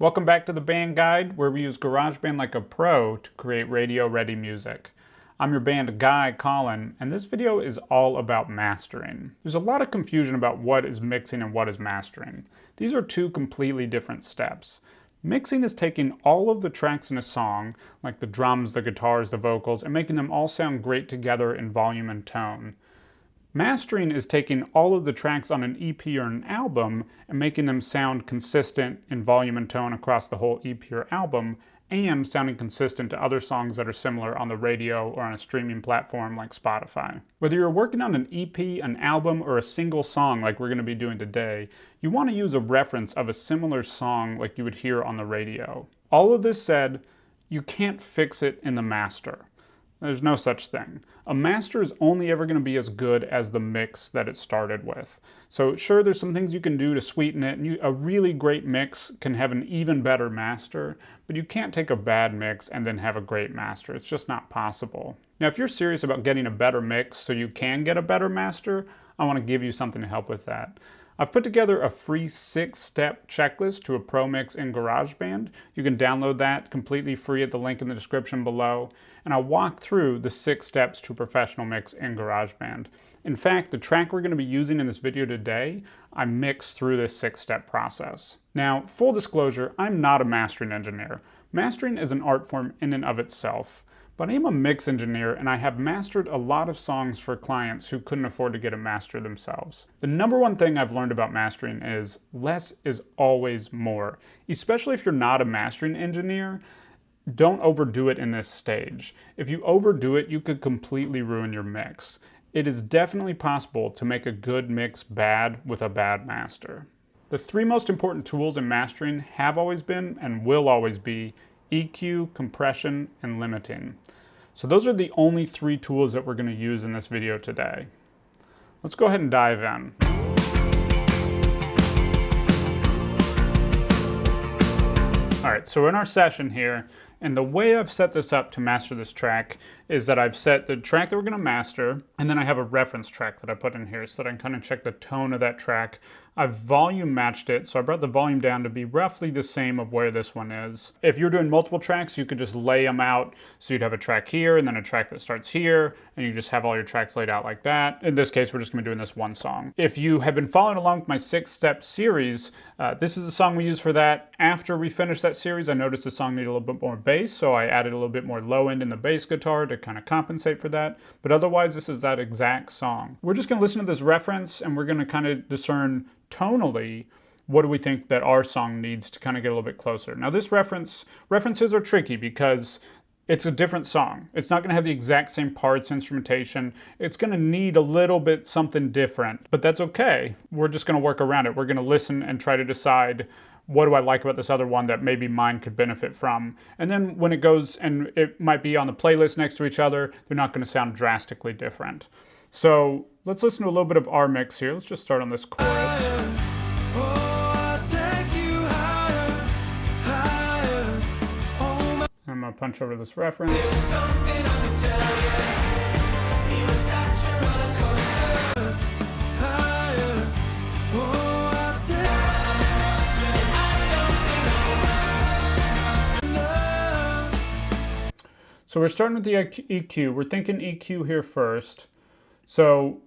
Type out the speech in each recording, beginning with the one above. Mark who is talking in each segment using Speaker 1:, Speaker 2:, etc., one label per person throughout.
Speaker 1: Welcome back to the Band Guide, where we use GarageBand like a pro to create radio-ready music. I'm your band guy, Colin, and this video is all about mastering. There's a lot of confusion about what is mixing and what is mastering. These are two completely different steps. Mixing is taking all of the tracks in a song, like the drums, the guitars, the vocals, and making them all sound great together in volume and tone. Mastering is taking all of the tracks on an EP or an album and making them sound consistent in volume and tone across the whole EP or album, and sounding consistent to other songs that are similar on the radio or on a streaming platform like Spotify. Whether you're working on an EP, an album, or a single song like we're going to be doing today, you want to use a reference of a similar song like you would hear on the radio. All of this said, you can't fix it in the master. There's no such thing. A master is only ever going to be as good as the mix that it started with. So sure, there's some things you can do to sweeten it, and a really great mix can have an even better master, but you can't take a bad mix and then have a great master. It's just not possible. Now, if you're serious about getting a better mix so you can get a better master, I want to give you something to help with that. I've put together a free 6-step checklist to a pro mix in GarageBand. You can download that completely free at the link in the description below, and I'll walk through the 6 steps to a professional mix in GarageBand. In fact, the track we're going to be using in this video today, I mixed through this 6-step process. Now, full disclosure, I'm not a mastering engineer. Mastering is an art form in and of itself. But I am a mix engineer, and I have mastered a lot of songs for clients who couldn't afford to get a master themselves. The number one thing I've learned about mastering is less is always more. Especially if you're not a mastering engineer, don't overdo it in this stage. If you overdo it, you could completely ruin your mix. It is definitely possible to make a good mix bad with a bad master. The 3 most important tools in mastering have always been and will always be EQ, compression, and limiting. So those are the only 3 tools that we're going to use in this video today. Let's go ahead and dive in. All right, so we're in our session here, and the way I've set this up to master this track is that I've set the track that we're going to master, and then I have a reference track that I put in here so that I can kind of check the tone of that track. I've volume matched it, so I brought the volume down to be roughly the same of where this one is. If you're doing multiple tracks, you could just lay them out, so you'd have a track here, and then a track that starts here, and you just have all your tracks laid out like that. In this case, we're just going to be doing this one song. If you have been following along with my 6-step series, this is the song we use for that. After we finished that series, I noticed the song needed a little bit more bass, so I added a little bit more low end in the bass guitar to kind of compensate for that. But otherwise, this is that exact song. We're just going to listen to this reference, and we're going to kind of discern tonally, what do we think that our song needs to kind of get a little bit closer. Now this references are tricky because it's a different song. It's not going to have the exact same parts, instrumentation. It's going to need a little bit something different, but that's okay. We're just going to work around it. We're going to listen and try to decide, what do I like about this other one that maybe mine could benefit from? And then when it goes, and it might be on the playlist next to each other, they're not going to sound drastically different. So let's listen to a little bit of our mix here. Let's just start on this chorus. I'm going to punch over this reference. So we're starting with the EQ. We're thinking EQ here first. So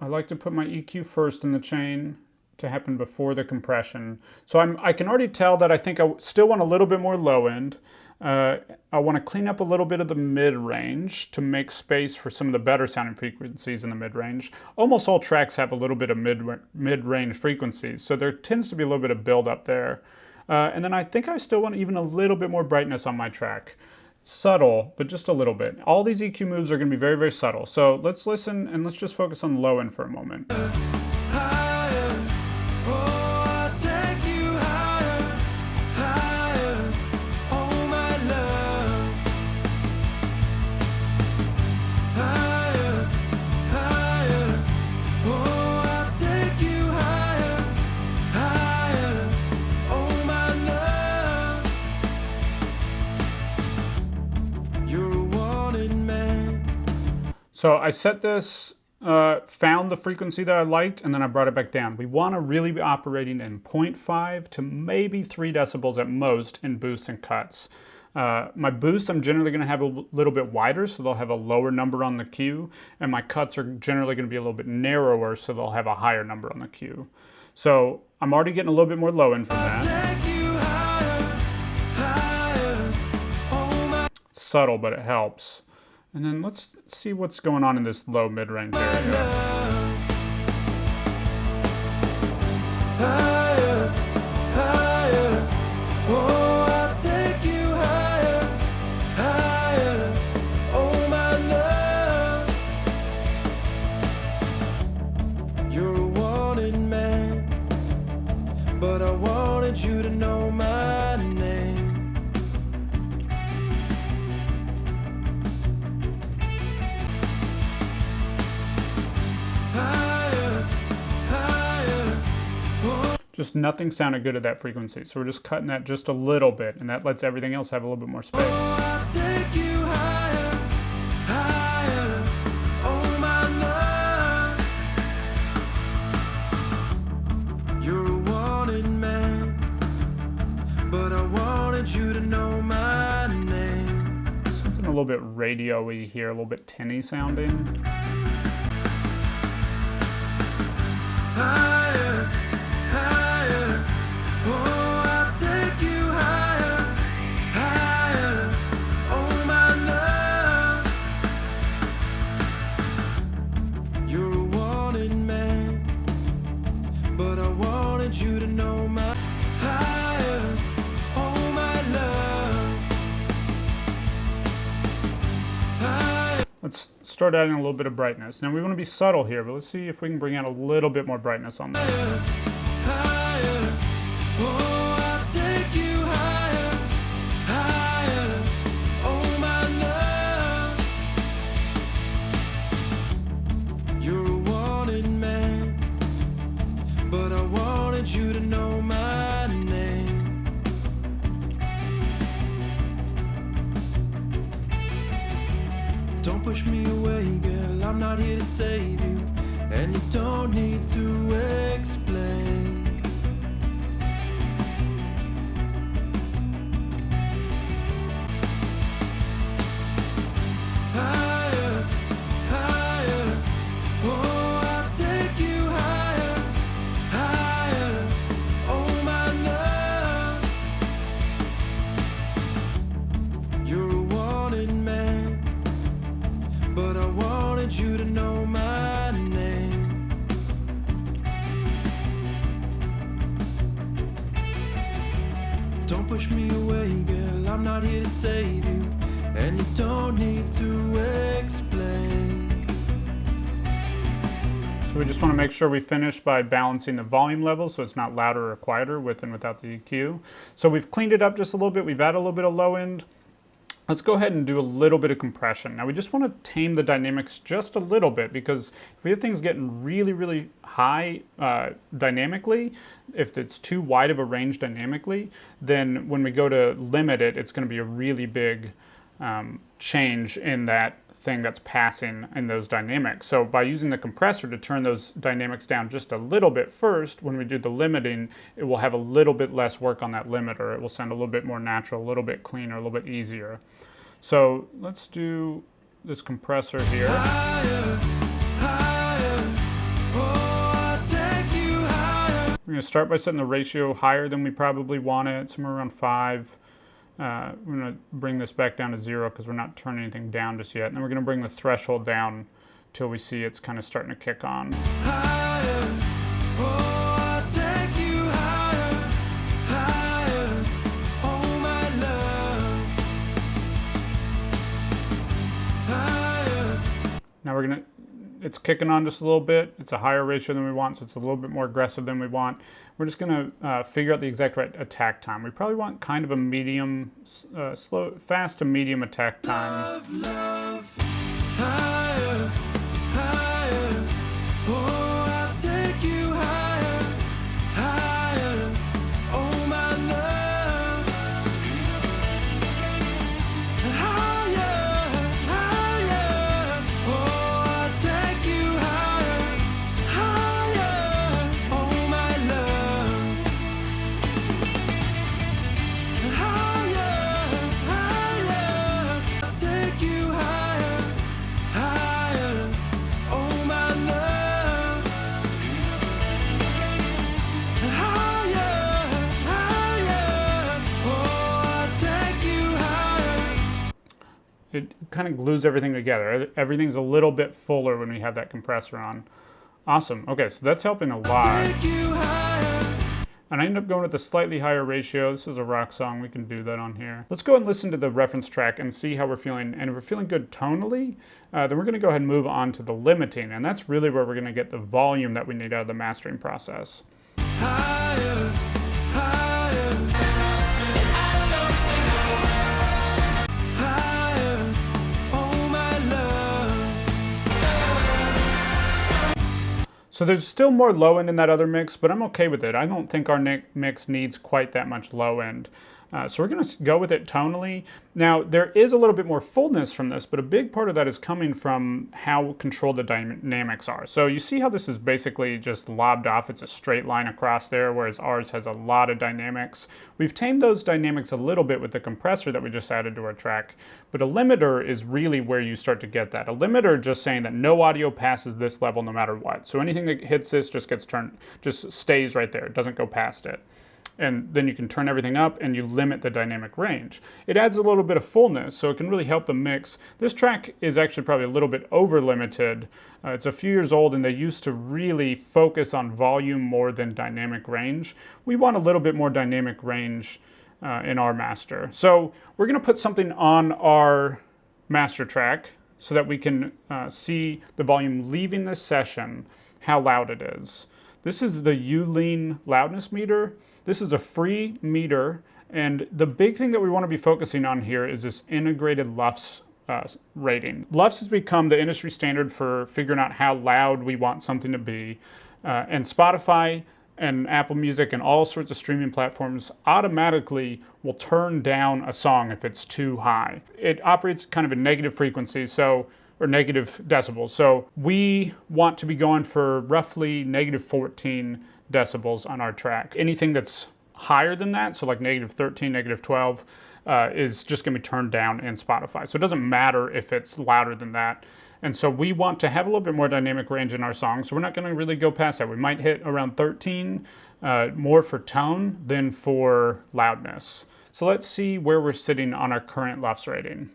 Speaker 1: I like to put my EQ first in the chain to happen before the compression. So I can already tell that I think I still want a little bit more low end. I want to clean up a little bit of the mid-range to make space for some of the better sounding frequencies in the mid-range. Almost all tracks have a little bit of mid-range frequencies, so there tends to be a little bit of build up there. And then I think I still want even a little bit more brightness on my track. Subtle, but just a little bit. All these EQ moves are going to be very, very subtle. So let's listen and let's just focus on low end for a moment. So I set this found the frequency that I liked, and then I brought it back down. We want to really be operating in 0.5 to maybe 3 decibels at most in boosts and cuts. My boosts I'm generally going to have a little bit wider, so they'll have a lower number on the cue, and my cuts are generally going to be a little bit narrower, so they'll have a higher number on the cue. So I'm already getting a little bit more low end from that. It's subtle, but it helps. And then let's see what's going on in this low mid-range area.
Speaker 2: But I wanted you to know my name. Higher, higher, oh.
Speaker 1: Just nothing sounded good at that frequency, so we're just cutting that just a little bit, and that lets everything else have a little bit more space.
Speaker 2: Oh, I'll take you higher, higher, oh my love. You're a wanted man, but I wanted you to know my name.
Speaker 1: Something a little bit radio-y here, a little bit tinny sounding.
Speaker 2: Higher, higher, oh, I'll take you higher, higher, oh my love. You're a wanted man, but I wanted you to know my higher, oh my love. Higher.
Speaker 1: Let's start adding a little bit of brightness. Now we want to be subtle here, but let's see if we can bring out a little bit more brightness on that.
Speaker 2: Higher, oh, I'll take you higher, higher, oh my love. You're a wanted man, but I wanted you to know my name. Don't push me away, girl, I'm not here to save you, and you don't need to explain. Higher, higher, oh, I'll take you higher, higher, oh my love. You're a wanted man, but I wanted you to know my name. Don't push me away, girl, I'm not here to save you, and you don't need to explain.
Speaker 1: So we just want to make sure we finish by balancing the volume level so it's not louder or quieter with and without the EQ. So we've cleaned it up just a little bit. We've added a little bit of low end. Let's go ahead and do a little bit of compression. Now we just want to tame the dynamics just a little bit, because if we have things getting really, really high dynamically, if it's too wide of a range dynamically, then when we go to limit it, it's going to be a really big change in that thing that's passing in those dynamics. So by using the compressor to turn those dynamics down just a little bit first, when we do the limiting, it will have a little bit less work on that limiter. It will sound a little bit more natural, a little bit cleaner, a little bit easier. So let's do this compressor here.
Speaker 2: Higher, higher, oh, I'll take you higher.
Speaker 1: We're going to start by setting the ratio higher than we probably want it, somewhere around 5. We're going to bring this back down to 0 because we're not turning anything down just yet. And then we're going to bring the threshold down till we see it's kind of starting to kick on.
Speaker 2: Higher, oh, I'll take you higher, higher, oh my love. Higher.
Speaker 1: Now we're going to, it's kicking on just a little bit. It's a higher ratio than we want, so it's a little bit more aggressive than we want. We're just going to figure out the exact right attack time. We probably want kind of a medium, fast to medium attack time.
Speaker 2: Love, higher, higher, oh, I'll take you higher, higher, oh my love. Higher, higher, oh, I'll take you higher.
Speaker 1: it kind of glues everything together. Everything's a little bit fuller when we have that compressor on. Awesome. Okay, so that's helping a lot.
Speaker 2: Take you higher.
Speaker 1: And I ended up going with a slightly higher ratio. This is a rock song. We can do that on here. Let's go and listen to the reference track and see how we're feeling. And if we're feeling good tonally, then we're going to go ahead and move on to the limiting. And that's really where we're going to get the volume that we need out of the mastering process.
Speaker 2: Higher, higher. Higher, oh my love.
Speaker 1: So there's still more low end in that other mix, but I'm okay with it. I don't think our mix needs quite that much low end. So we're going to go with it tonally. Now, there is a little bit more fullness from this, but a big part of that is coming from how controlled the dynamics are. So you see how this is basically just lobbed off. It's a straight line across there, whereas ours has a lot of dynamics. We've tamed those dynamics a little bit with the compressor that we just added to our track, but a limiter is really where you start to get that. A limiter just saying that no audio passes this level no matter what. So anything that hits this just stays right there. It doesn't go past it. And then you can turn everything up and you limit the dynamic range. It adds a little bit of fullness, so it can really help the mix. This track is actually probably a little bit over limited. It's a few years old and they used to really focus on volume more than dynamic range. We want a little bit more dynamic range in our master. So we're gonna put something on our master track so that we can see the volume leaving this session, how loud it is. This is the U-Lean loudness meter. This is a free meter, and the big thing that we want to be focusing on here is this integrated LUFS rating. LUFS has become the industry standard for figuring out how loud we want something to be, and Spotify and Apple Music and all sorts of streaming platforms automatically will turn down a song if it's too high. It operates kind of a negative frequency, or negative decibels. So we want to be going for roughly negative 14 decibels on our track. Anything that's higher than that, so like negative 13, negative 12, is just gonna be turned down in Spotify. So it doesn't matter if it's louder than that. And so we want to have a little bit more dynamic range in our song, so we're not gonna really go past that. We might hit around 13, more for tone than for loudness. So let's see where we're sitting on our current LUFS rating.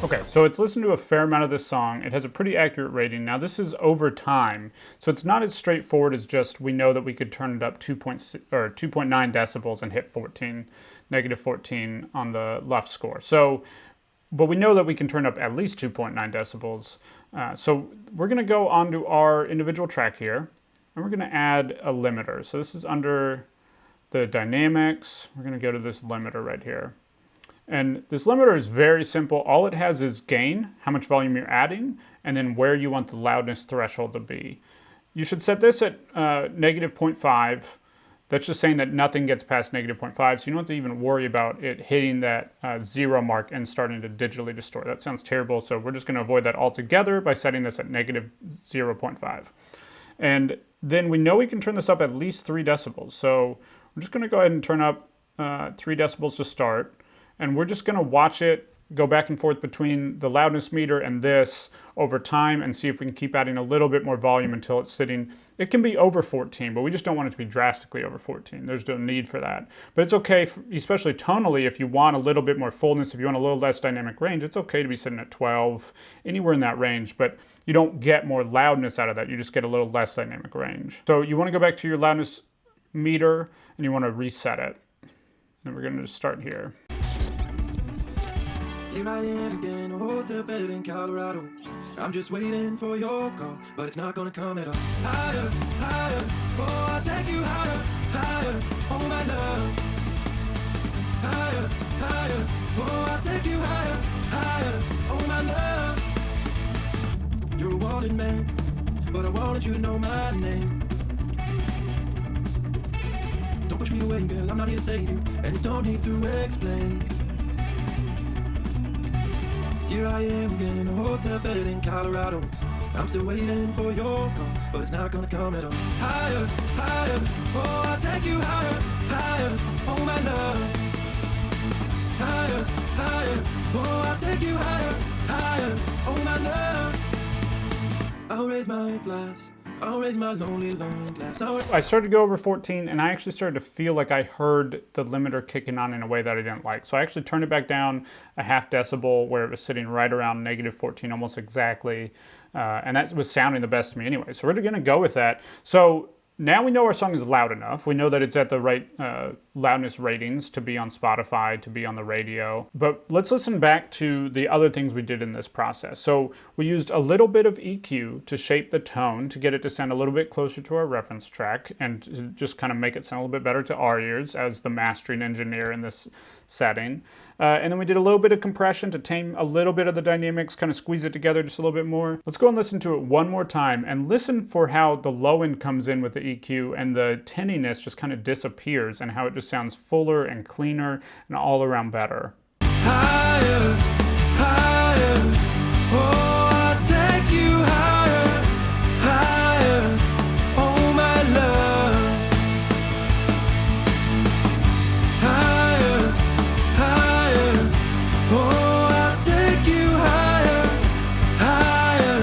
Speaker 1: Okay, so it's listened to a fair amount of this song. It has a pretty accurate rating. Now this is over time, so it's not as straightforward as just we know that we could turn it up 2.9 decibels and hit 14, negative 14 on the LUFS score. So, but we know that we can turn up at least 2.9 decibels. So we're gonna go onto our individual track here, and we're gonna add a limiter. So this is under the dynamics. We're gonna go to this limiter right here. And this limiter is very simple. All it has is gain, how much volume you're adding, and then where you want the loudness threshold to be. You should set this at negative 0.5. That's just saying that nothing gets past negative 0.5, so you don't have to even worry about it hitting that 0 mark and starting to digitally distort. That sounds terrible, so we're just going to avoid that altogether by setting this at negative 0.5. And then we know we can turn this up at least 3 decibels. So we're just going to go ahead and turn up 3 decibels to start. And we're just going to watch it go back and forth between the loudness meter and this over time and see if we can keep adding a little bit more volume until it's sitting. It can be over 14, but we just don't want it to be drastically over 14. There's no need for that. But it's okay, especially tonally, if you want a little bit more fullness, if you want a little less dynamic range, it's okay to be sitting at 12, anywhere in that range, but you don't get more loudness out of that. You just get a little less dynamic range. So you want to go back to your loudness meter and you want to reset it. And we're going to just start here.
Speaker 2: Here I am again in a hotel bed in Colorado. I'm just waiting for your call, but it's not gonna come at all. Higher, higher, oh, I'll take you higher, higher, oh my love. Higher, higher, oh, I'll take you higher, higher, oh my love. You're a wanted man, but I wanted you to know my name. Don't push me away, girl, I'm not here to save you, and you don't need to explain. Here I am again in a hotel bed in Colorado. I'm still waiting for your call, but it's not gonna come at all. Higher, higher, oh, I'll take you higher, higher, oh my love. Higher, higher, oh, I'll take you higher, higher, oh my love. I'll raise my glass, I'll raise my lonely glass.
Speaker 1: I started to go over 14, and I actually started to feel like I heard the limiter kicking on in a way that I didn't like. So I actually turned it back down a half decibel where it was sitting right around -14 almost exactly. And that was sounding the best to me anyway. So we're going to go with that. So now we know our song is loud enough. We know that it's at the right loudness ratings to be on Spotify, to be on the radio. But let's listen back to the other things we did in this process. So we used a little bit of EQ to shape the tone, to get it to sound a little bit closer to our reference track, and to just kind of make it sound a little bit better to our ears as the mastering engineer in this setting. And then we did a little bit of compression to tame a little bit of the dynamics, kind of squeeze it together just a little bit more. Let's go and listen to it one more time and listen for how the low end comes in with the EQ and the tinniness just kind of disappears, and how it just sounds fuller and cleaner and all around better.
Speaker 2: Higher, higher, oh, I'll take you higher, higher, oh my love. Higher, higher, oh, I'll take you higher, higher,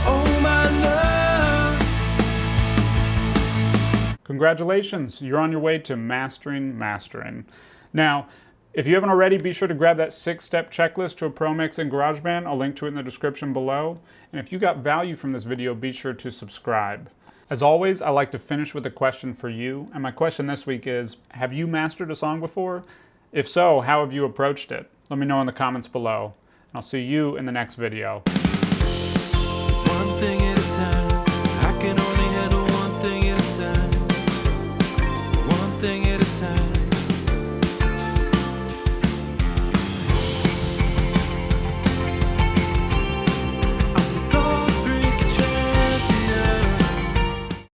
Speaker 2: oh my love.
Speaker 1: Congratulations, you're on your way to mastering. Now, if you haven't already, be sure to grab that 6-step checklist to a pro mix in GarageBand. I'll link to it in the description below. And if you got value from this video, be sure to subscribe. As always, I like to finish with a question for you. And my question this week is, have you mastered a song before? If so, how have you approached it? Let me know in the comments below. And I'll see you in the next video.
Speaker 2: One thing at a time, I can only handle one thing at a time. One thing at a time.